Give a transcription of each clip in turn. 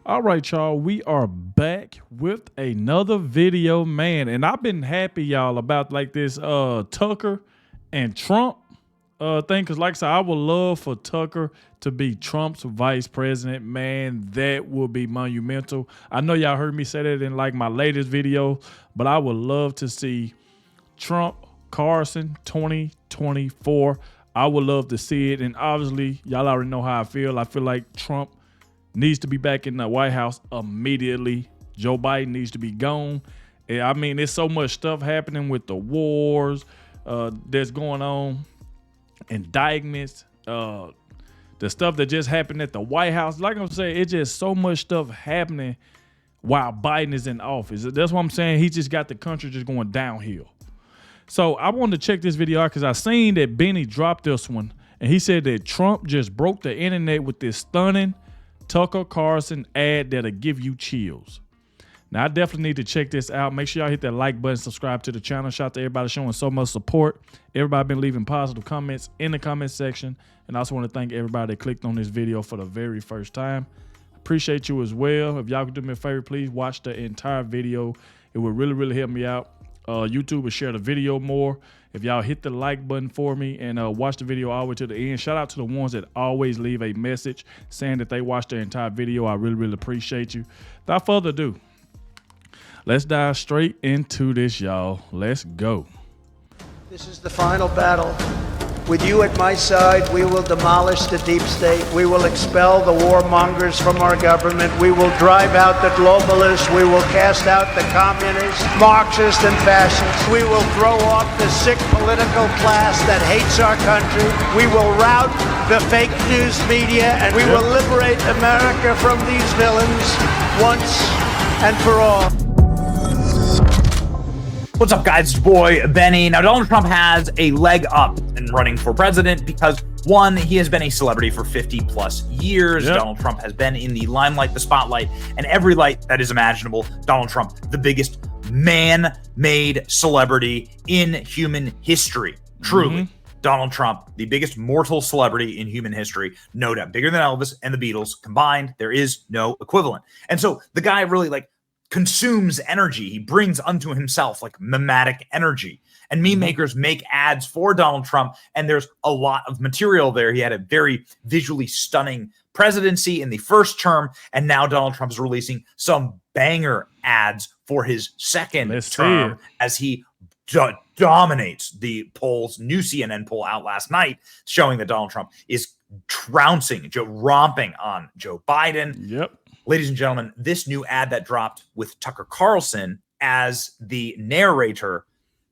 All right, y'all, we are back with another video, man. And I've been happy, y'all, about like this Tucker and Trump thing. Cause like I said, I would love for Tucker to be Trump's vice president, man. That would be monumental. I know y'all heard me say that in like my latest video, but I would love to see Trump, Carson 2024. I would love to see it. And obviously, y'all already know how I feel. I feel like Trump needs to be back in the White House immediately. Joe Biden needs to be gone. And I mean, there's so much stuff happening with the wars that's going on, indictments, the stuff that just happened at the White House. Like I'm saying, it's just so much stuff happening while Biden is in office. That's what I'm saying. He just got the country just going downhill. So I wanted to check this video out because I seen that Benny dropped this one. And he said that Trump just broke the internet with this stunning Tucker Carlson ad that'll give you chills. Now, I definitely need to check this out. Make sure y'all hit that like button, subscribe to the channel. Shout out to everybody showing so much support. Everybody been leaving positive comments in the comment section. And I also want to thank everybody that clicked on this video for the very first time. Appreciate you as well. If y'all could do me a favor, please watch the entire video. It would really, really help me out. YouTube will share the video more. If y'all hit the like button for me and watch the video all the way to the end. Shout out to the ones that always leave a message saying that they watched the entire video. I really, really appreciate you. Without further ado, let's dive straight into this, y'all. Let's go. This is the final battle. With you at my side, we will demolish the deep state. We will expel the warmongers from our government. We will drive out the globalists. We will cast out the communists, Marxists, and fascists. We will throw off the sick political class that hates our country. We will rout the fake news media, and we will liberate America from these villains once and for all. What's up, guys? It's your boy, Benny. Now, Donald Trump has a leg up in running for president because, one, he has been a celebrity for 50-plus years. Yep. Donald Trump has been in the limelight, the spotlight, and every light that is imaginable. Donald Trump, the biggest man-made celebrity in human history. Truly. Donald Trump, the biggest mortal celebrity in human history. No doubt. Bigger than Elvis and the Beatles combined. There is no equivalent. And so the guy really, consumes energy. He brings unto himself mimetic energy. And meme makers make ads for Donald Trump, and there's a lot of material there. He had a very visually stunning presidency in the first term, and now Donald Trump is releasing some banger ads for his second term as he dominates the polls. New CNN poll out last night showing that Donald Trump is romping on Joe Biden. Yep. Ladies and gentlemen, this new ad that dropped with Tucker Carlson as the narrator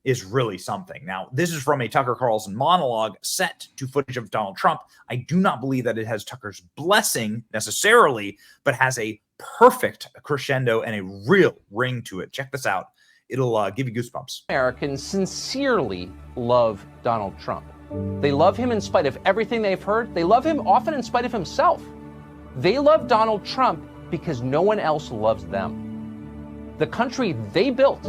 is really something. Now, this is from a Tucker Carlson monologue set to footage of Donald Trump. I do not believe that it has Tucker's blessing necessarily, but has a perfect crescendo and a real ring to it. Check this out. It'll give you goosebumps. Americans sincerely love Donald Trump. They love him in spite of everything they've heard. They love him often in spite of himself. They love Donald Trump because no one else loves them. The country they built,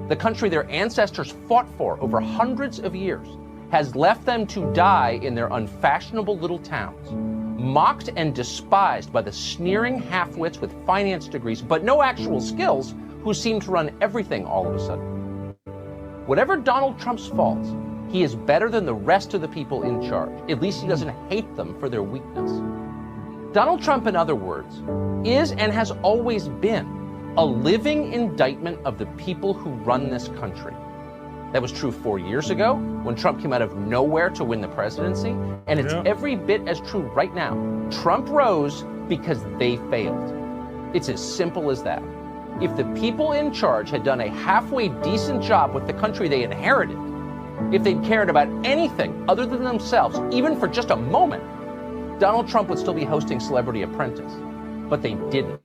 the country their ancestors fought for over hundreds of years, has left them to die in their unfashionable little towns, mocked and despised by the sneering half-wits with finance degrees but no actual skills who seem to run everything all of a sudden. Whatever Donald Trump's faults, he is better than the rest of the people in charge. At least he doesn't hate them for their weakness. Donald Trump, in other words, is and has always been a living indictment of the people who run this country. That was true 4 years ago when Trump came out of nowhere to win the presidency, and it's every bit as true right now. Trump rose because they failed. It's as simple as that. If the people in charge had done a halfway decent job with the country they inherited, if they'd cared about anything other than themselves, even for just a moment, Donald Trump would still be hosting Celebrity Apprentice. But they didn't.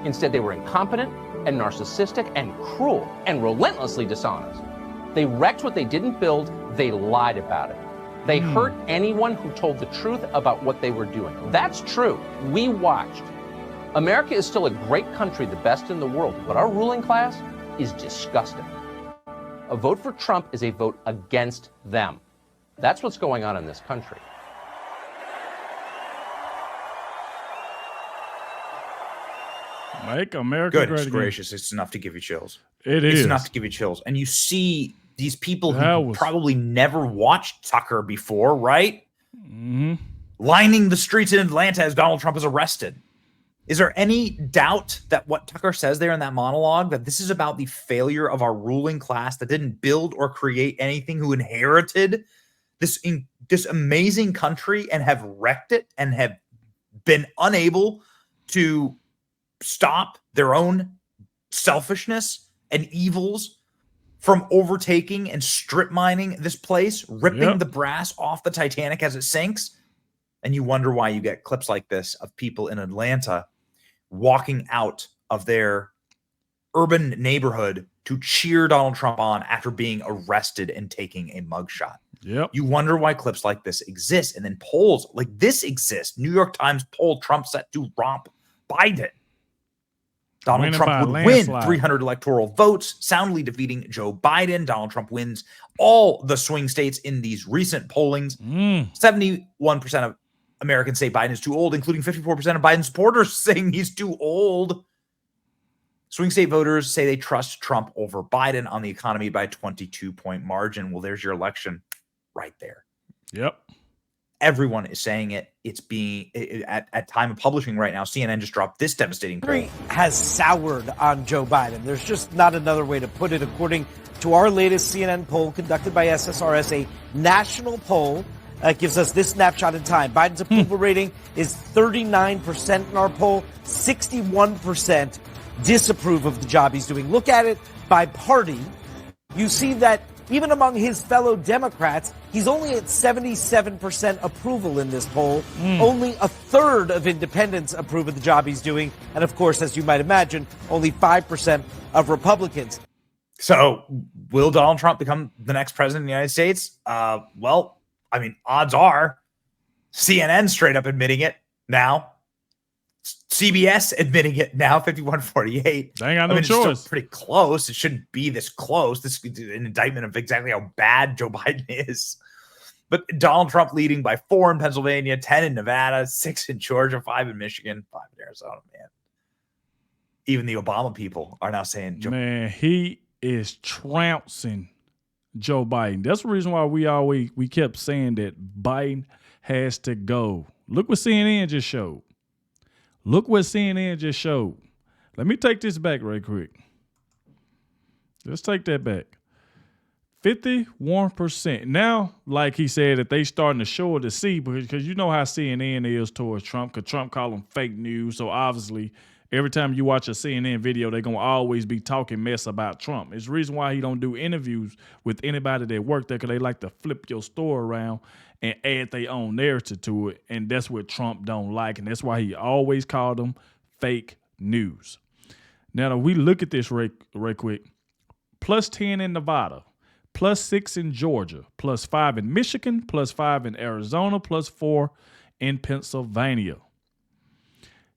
Instead, they were incompetent and narcissistic and cruel and relentlessly dishonest. They wrecked what they didn't build. They lied about it. They hurt anyone who told the truth about what they were doing. That's true. We watched. America is still a great country, the best in the world, but our ruling class is disgusting. A vote for Trump is a vote against them. That's what's going on in this country. Make America great Goodness again. gracious, it's enough to give you chills. It's It's enough to give you chills. And you see these people who probably never watched Tucker before, right? Lining the streets in Atlanta as Donald Trump is arrested. Is there any doubt that what Tucker says there in that monologue, that this is about the failure of our ruling class that didn't build or create anything, who inherited this amazing country and have wrecked it and have been unable to stop their own selfishness and evils from overtaking and strip mining this place, ripping the brass off the Titanic as it sinks? And you wonder why you get clips like this of people in Atlanta walking out of their urban neighborhood to cheer Donald Trump on after being arrested and taking a mugshot. You wonder why clips like this exist. And then polls like this exist. New York Times poll Trump set to romp Biden. Donald Trump would win 300 electoral votes, soundly defeating Joe Biden. Donald Trump wins all the swing states in these recent pollings. 71% of Americans say Biden is too old, including 54% of Biden supporters saying he's too old. Swing state voters say they trust Trump over Biden on the economy by a 22-point margin. Well, there's your election right there. Everyone is saying it. It's being at time of publishing right now. CNN just dropped this devastating poll. Has soured on Joe Biden. There's just not another way to put it. According to our latest CNN poll conducted by SSRS, a national poll gives us this snapshot in time. Biden's approval rating is 39% in our poll. 61% disapprove of the job he's doing. Look at it by party. You see that even among his fellow Democrats, he's only at 77% approval in this poll. Only a third of independents approve of the job he's doing. And of course, as you might imagine, only 5% of Republicans. So will Donald Trump become the next president of the United States? Well, I mean, odds are. CNN straight up admitting it now. CBS admitting it now, 51-48. They ain't got no choice. It's still pretty close. It shouldn't be this close. This is an indictment of exactly how bad Joe Biden is. But Donald Trump leading by 4 in Pennsylvania, 10 in Nevada, 6 in Georgia, 5 in Michigan, 5 in Arizona, man. Even the Obama people are now saying, man, he is trouncing Joe Biden. That's the reason why we kept saying that Biden has to go. Look what CNN just showed. Look what CNN just showed. Let me take this back right quick. Let's take that back. 51%. Now, like he said, that they starting to show it to see, because you know how CNN is towards Trump, because Trump call them fake news. So obviously, every time you watch a CNN video, they're going to always be talking mess about Trump. It's the reason why he don't do interviews with anybody that work there, because they like to flip your story around and add their own narrative to it. And that's what Trump don't like. And that's why he always called them fake news. Now, we look at this right quick. Plus 10 in Nevada, plus 6 in Georgia, plus 5 in Michigan, plus 5 in Arizona, plus 4 in Pennsylvania.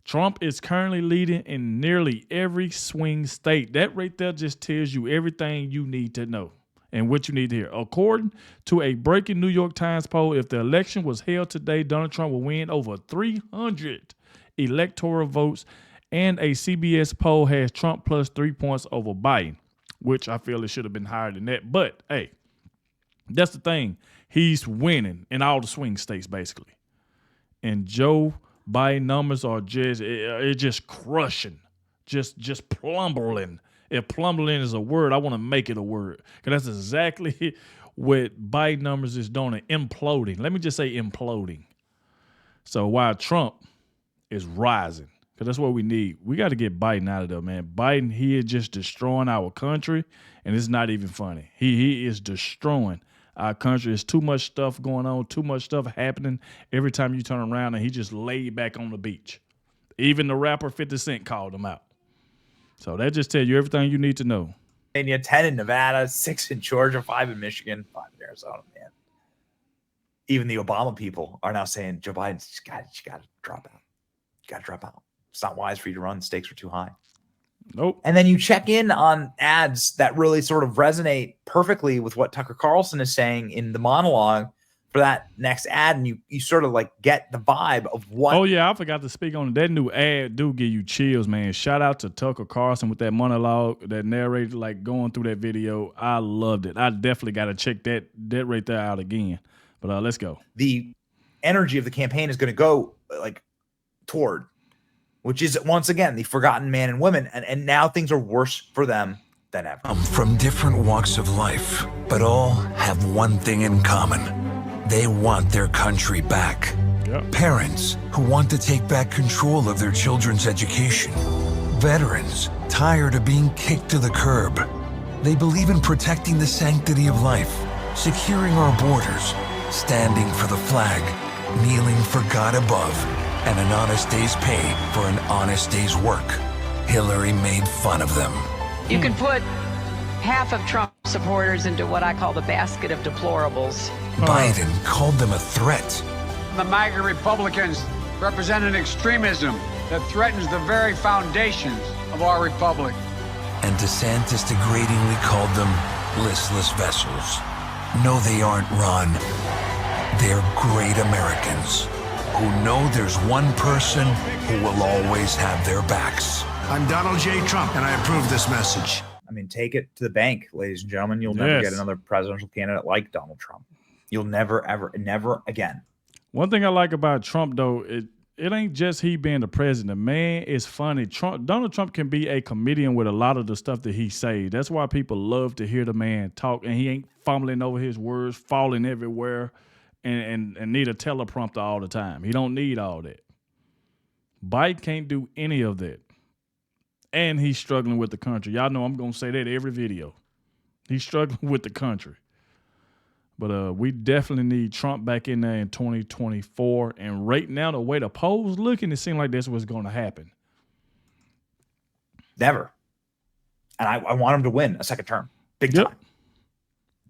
Trump is currently leading in nearly every swing state. That right there just tells you everything you need to know and what you need to hear. According to a breaking New York Times poll, if the election was held today, Donald Trump will win over 300 electoral votes, and a CBS poll has Trump plus 3 points over Biden, which I feel it should have been higher than that. But, hey, that's the thing. He's winning in all the swing states, basically. And Joe Biden numbers are just crushing, just plumbering. If plumbering is a word, I want to make it a word, because that's exactly what Biden numbers is doing, imploding. Let me just say imploding. So while Trump is rising, because that's what we need. We got to get Biden out of there, man. Biden, he is just destroying our country, and it's not even funny. He is destroying our country. There's too much stuff going on, too much stuff happening every time you turn around, and he just laid back on the beach. Even the rapper 50 Cent called him out. So that just tells you everything you need to know. 10 in Nevada, 6 in Georgia, 5 in Michigan, 5 in Arizona, man. Even the Obama people are now saying, Joe Biden, you got to drop out. You got to drop out. It's not wise for you to run. The stakes are too high. Nope. And then you check in on ads that really sort of resonate perfectly with what Tucker Carlson is saying in the monologue for that next ad, and you sort of like get the vibe of what. Oh yeah, I forgot to speak on it. That new ad do give you chills, man. Shout out to Tucker Carlson with that monologue, that narrator, like going through that video. I loved it. I definitely got to check that right there out again. But let's go. The energy of the campaign is going to go like toward, which is once again the forgotten man and women, and now things are worse for them than ever. From different walks of life, but all have one thing in common. They want their country back. Yep. Parents who want to take back control of their children's education. Veterans tired of being kicked to the curb. They believe in protecting the sanctity of life, securing our borders, standing for the flag, kneeling for God above, and an honest day's pay for an honest day's work. Hillary made fun of them. You can put half of Trump supporters into what I call the basket of deplorables. Biden called them a threat. The MAGA Republicans represent an extremism that threatens the very foundations of our republic. And DeSantis degradingly called them listless vessels. No, they aren't, Ron. They're great Americans who know there's one person who will always have their backs. I'm Donald J. Trump, and I approve this message. I mean, take it to the bank, ladies and gentlemen. You'll never get another presidential candidate like Donald Trump. You'll never, ever, never again. One thing I like about Trump, though, it ain't just he being the president. Man, it's funny. Donald Trump can be a comedian with a lot of the stuff that he says. That's why people love to hear the man talk, and he ain't fumbling over his words, falling everywhere, and need a teleprompter all the time. He don't need all that. Biden can't do any of that. And he's struggling with the country. Y'all know I'm going to say that every video. He's struggling with the country. But we definitely need Trump back in there in 2024. And right now, the way the polls looking, it seems like that's what's going to happen. Never. And I want him to win a second term. Big time.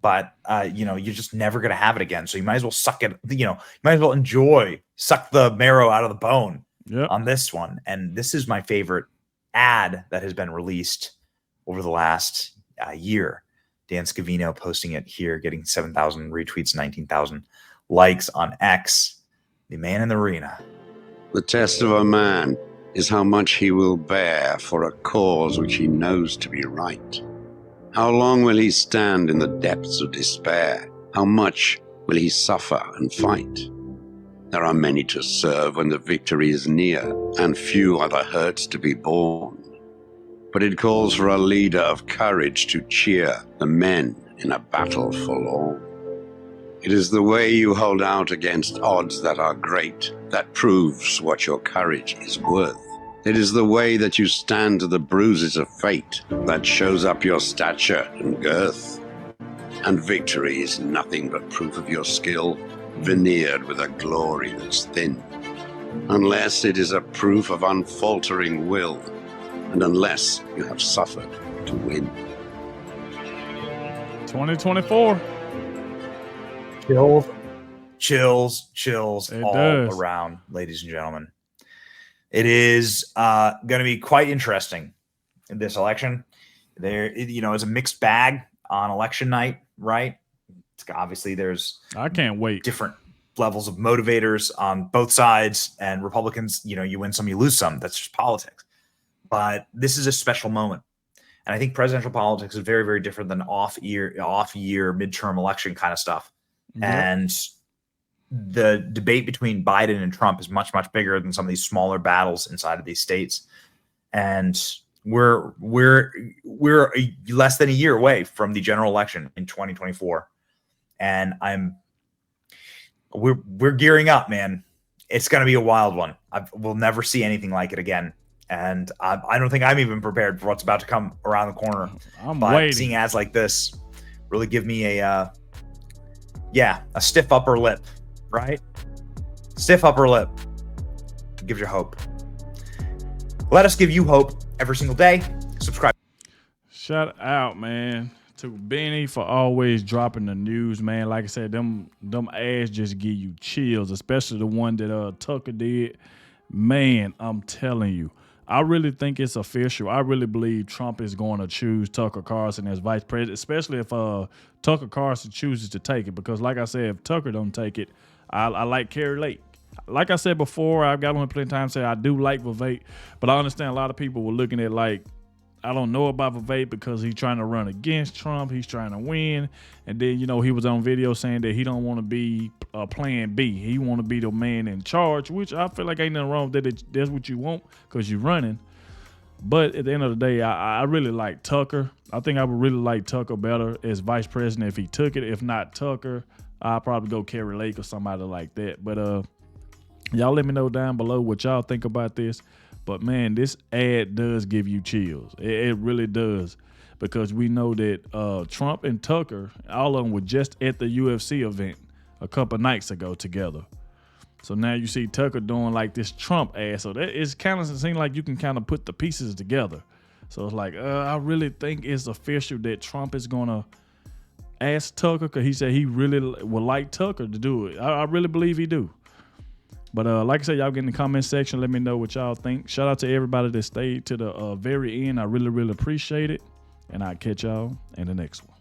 But, you're just never going to have it again. So you might as well suck it. You might as well suck the marrow out of the bone on this one. And this is my favorite ad that has been released over the last year. Dan Scavino posting it here, getting 7,000 retweets, 19,000 likes on X. The man in the arena. The test of a man is how much he will bear for a cause which he knows to be right. How long will he stand in the depths of despair? How much will he suffer and fight? There are many to serve when the victory is near, and few are the hurts to be borne. But it calls for a leader of courage to cheer the men in a battle forlorn. It is the way you hold out against odds that are great that proves what your courage is worth. It is the way that you stand to the bruises of fate that shows up your stature and girth. And victory is nothing but proof of your skill, veneered with a glory that's thin. Unless it is a proof of unfaltering will, and unless you have suffered to win. 2024. Chills all around, ladies and gentlemen. It is going to be quite interesting in this election. It's a mixed bag on election night, right? Obviously, I can't wait. Different levels of motivators on both sides, and Republicans, you win some, you lose some. That's just politics. But this is a special moment. And I think presidential politics is very, very different than off-year midterm election kind of stuff. Mm-hmm. And the debate between Biden and Trump is much, much bigger than some of these smaller battles inside of these states. And we're less than a year away from the general election in 2024. And we're gearing up, man. It's going to be a wild one. We'll never see anything like it again. And I don't think I'm even prepared for what's about to come around the corner. I'm waiting. Seeing ads like this really give me a stiff upper lip, right? Stiff upper lip gives you hope. Let us give you hope every single day. Subscribe. Shout out, man, to Benny for always dropping the news, man. Like I said, them ads just give you chills, especially the one that Tucker did. Man, I'm telling you. I really think it's official. I really believe Trump is going to choose Tucker Carlson as vice president, especially if Tucker Carlson chooses to take it. Because like I said, if Tucker don't take it, I like Kerry Lake. Like I said before, I've got on plenty of times say I do like Vivek, but I understand a lot of people were looking at like, I don't know about Vivek because he's trying to run against Trump. He's trying to win. And then, you know, he was on video saying that he don't want to be plan B. He want to be the man in charge, which I feel like ain't nothing wrong with that. That's what you want because you're running. But at the end of the day, I really like Tucker. I think I would really like Tucker better as vice president if he took it. If not Tucker, I'll probably go Kerry Lake or somebody like that. But y'all let me know down below what y'all think about this. But man, this ad does give you chills. It really does. Because we know that Trump and Tucker, all of them were just at the UFC event a couple nights ago together. So now you see Tucker doing like this Trump ad. So that is kind of seems like you can kind of put the pieces together. So it's like, I really think it's official that Trump is going to ask Tucker, because he said he really would like Tucker to do it. I really believe he do. But like I said, y'all get in the comment section. Let me know what y'all think. Shout out to everybody that stayed to the very end. I really, really appreciate it. And I'll catch y'all in the next one.